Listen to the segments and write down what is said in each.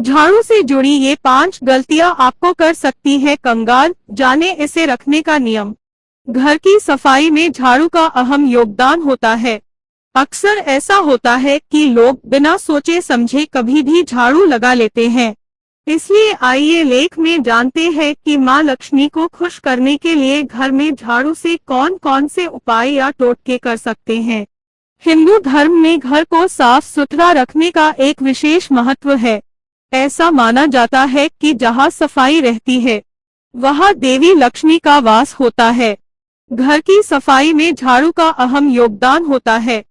झाड़ू से जुड़ी ये 5 गलतियां आपको कर सकती है कंगाल, जाने इसे रखने का नियम। घर की सफाई में झाड़ू का अहम योगदान होता है। अक्सर ऐसा होता है कि लोग बिना सोचे समझे कभी भी झाड़ू लगा लेते हैं। इसलिए आइए लेख में जानते हैं कि मां लक्ष्मी को खुश करने के लिए घर में झाड़ू से कौन कौन से उपाय या टोटके कर सकते हैं। हिंदू धर्म में घर को साफ सुथरा रखने का एक विशेष महत्व है। ऐसा माना जाता है कि जहां सफाई रहती है वहां देवी लक्ष्मी का वास होता है। घर की सफाई में झाड़ू का अहम योगदान होता है।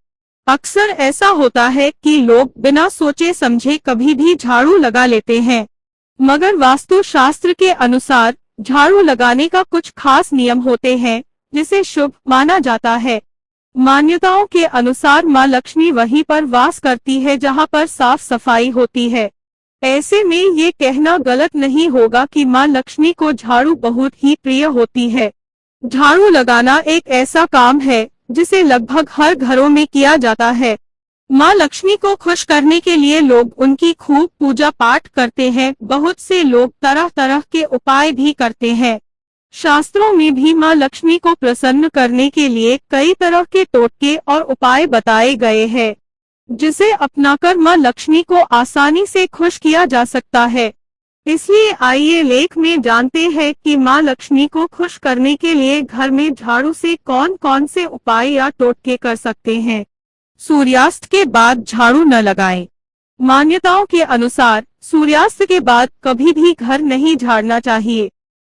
अक्सर ऐसा होता है कि लोग बिना सोचे समझे कभी भी झाड़ू लगा लेते हैं, मगर वास्तु शास्त्र के अनुसार झाड़ू लगाने का कुछ खास नियम होते हैं जिसे शुभ माना जाता है। मान्यताओं के अनुसार मां लक्ष्मी वहीं पर वास करती है जहां पर साफ सफाई होती है। ऐसे में ये कहना गलत नहीं होगा कि मां लक्ष्मी को झाड़ू बहुत ही प्रिय होती है। झाड़ू लगाना एक ऐसा काम है जिसे लगभग हर घरों में किया जाता है। मां लक्ष्मी को खुश करने के लिए लोग उनकी खूब पूजा पाठ करते हैं। बहुत से लोग तरह तरह के उपाय भी करते हैं। शास्त्रों में भी मां लक्ष्मी को प्रसन्न करने के लिए कई तरह के टोटके और उपाय बताए गए हैं, जिसे अपनाकर मां लक्ष्मी को आसानी से खुश किया जा सकता है। इसलिए आइए लेख में जानते हैं कि मां लक्ष्मी को खुश करने के लिए घर में झाड़ू से कौन कौन से उपाय या टोटके कर सकते हैं। सूर्यास्त के बाद झाड़ू न लगाएं। मान्यताओं के अनुसार सूर्यास्त के बाद कभी भी घर नहीं झाड़ना चाहिए।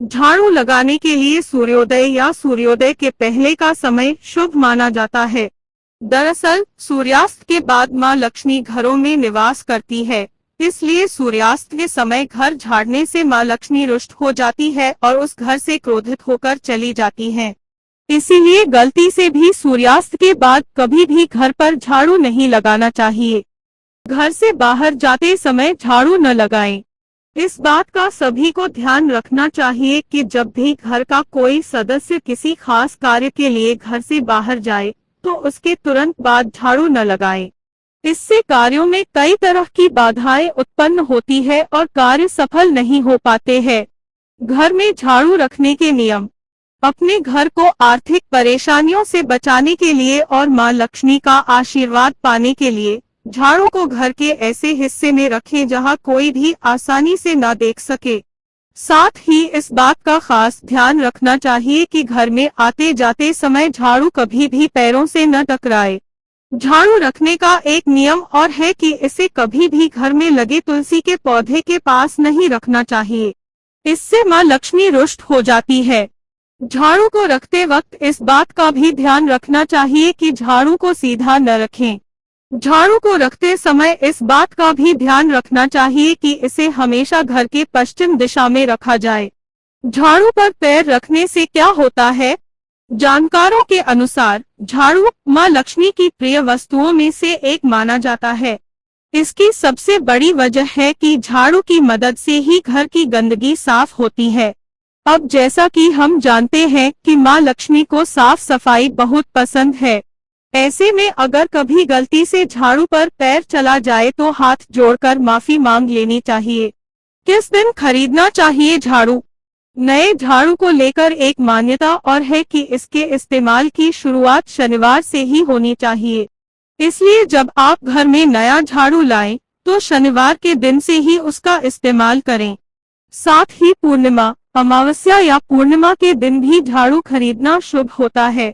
झाड़ू लगाने के लिए सूर्योदय या सूर्योदय के पहले का समय शुभ माना जाता है। दरअसल सूर्यास्त के बाद मां लक्ष्मी घरों में निवास करती है, इसलिए सूर्यास्त के समय घर झाड़ने से मां लक्ष्मी रुष्ट हो जाती है और उस घर से क्रोधित होकर चली जाती हैं। इसीलिए गलती से भी सूर्यास्त के बाद कभी भी घर पर झाड़ू नहीं लगाना चाहिए। घर से बाहर जाते समय झाड़ू न लगाएं। इस बात का सभी को ध्यान रखना चाहिए कि जब भी घर का कोई सदस्य किसी खास कार्य के लिए घर से बाहर जाए तो उसके तुरंत बाद झाड़ू न लगाएं। इससे कार्यों में कई तरह की बाधाएं उत्पन्न होती है और कार्य सफल नहीं हो पाते हैं। घर में झाड़ू रखने के नियम। अपने घर को आर्थिक परेशानियों से बचाने के लिए और मां लक्ष्मी का आशीर्वाद पाने के लिए झाड़ू को घर के ऐसे हिस्से में रखें जहां कोई भी आसानी से न देख सके। साथ ही इस बात का खास ध्यान रखना चाहिए कि घर में आते जाते समय झाड़ू कभी भी पैरों से न टकराए। झाड़ू रखने का एक नियम और है कि इसे कभी भी घर में लगे तुलसी के पौधे के पास नहीं रखना चाहिए। इससे मां लक्ष्मी रुष्ट हो जाती है। झाड़ू को रखते वक्त इस बात का भी ध्यान रखना चाहिए कि झाड़ू को सीधा न रखें। झाड़ू को रखते समय इस बात का भी ध्यान रखना चाहिए कि इसे हमेशा घर के पश्चिम दिशा में रखा जाए। झाड़ू पर पैर रखने से क्या होता है? जानकारों के अनुसार झाड़ू मां लक्ष्मी की प्रिय वस्तुओं में से एक माना जाता है। इसकी सबसे बड़ी वजह है कि झाड़ू की मदद से ही घर की गंदगी साफ होती है। अब जैसा कि हम जानते हैं कि मां लक्ष्मी को साफ सफाई बहुत पसंद है। ऐसे में अगर कभी गलती से झाड़ू पर पैर चला जाए तो हाथ जोड़कर माफी मांग लेनी चाहिए। किस दिन खरीदना चाहिए झाड़ू? नए झाड़ू को लेकर एक मान्यता और है कि इसके इस्तेमाल की शुरुआत शनिवार से ही होनी चाहिए। इसलिए जब आप घर में नया झाड़ू लाएं तो शनिवार के दिन से ही उसका इस्तेमाल करें। साथ ही पूर्णिमा, अमावस्या या पूर्णिमा के दिन भी झाड़ू खरीदना शुभ होता है।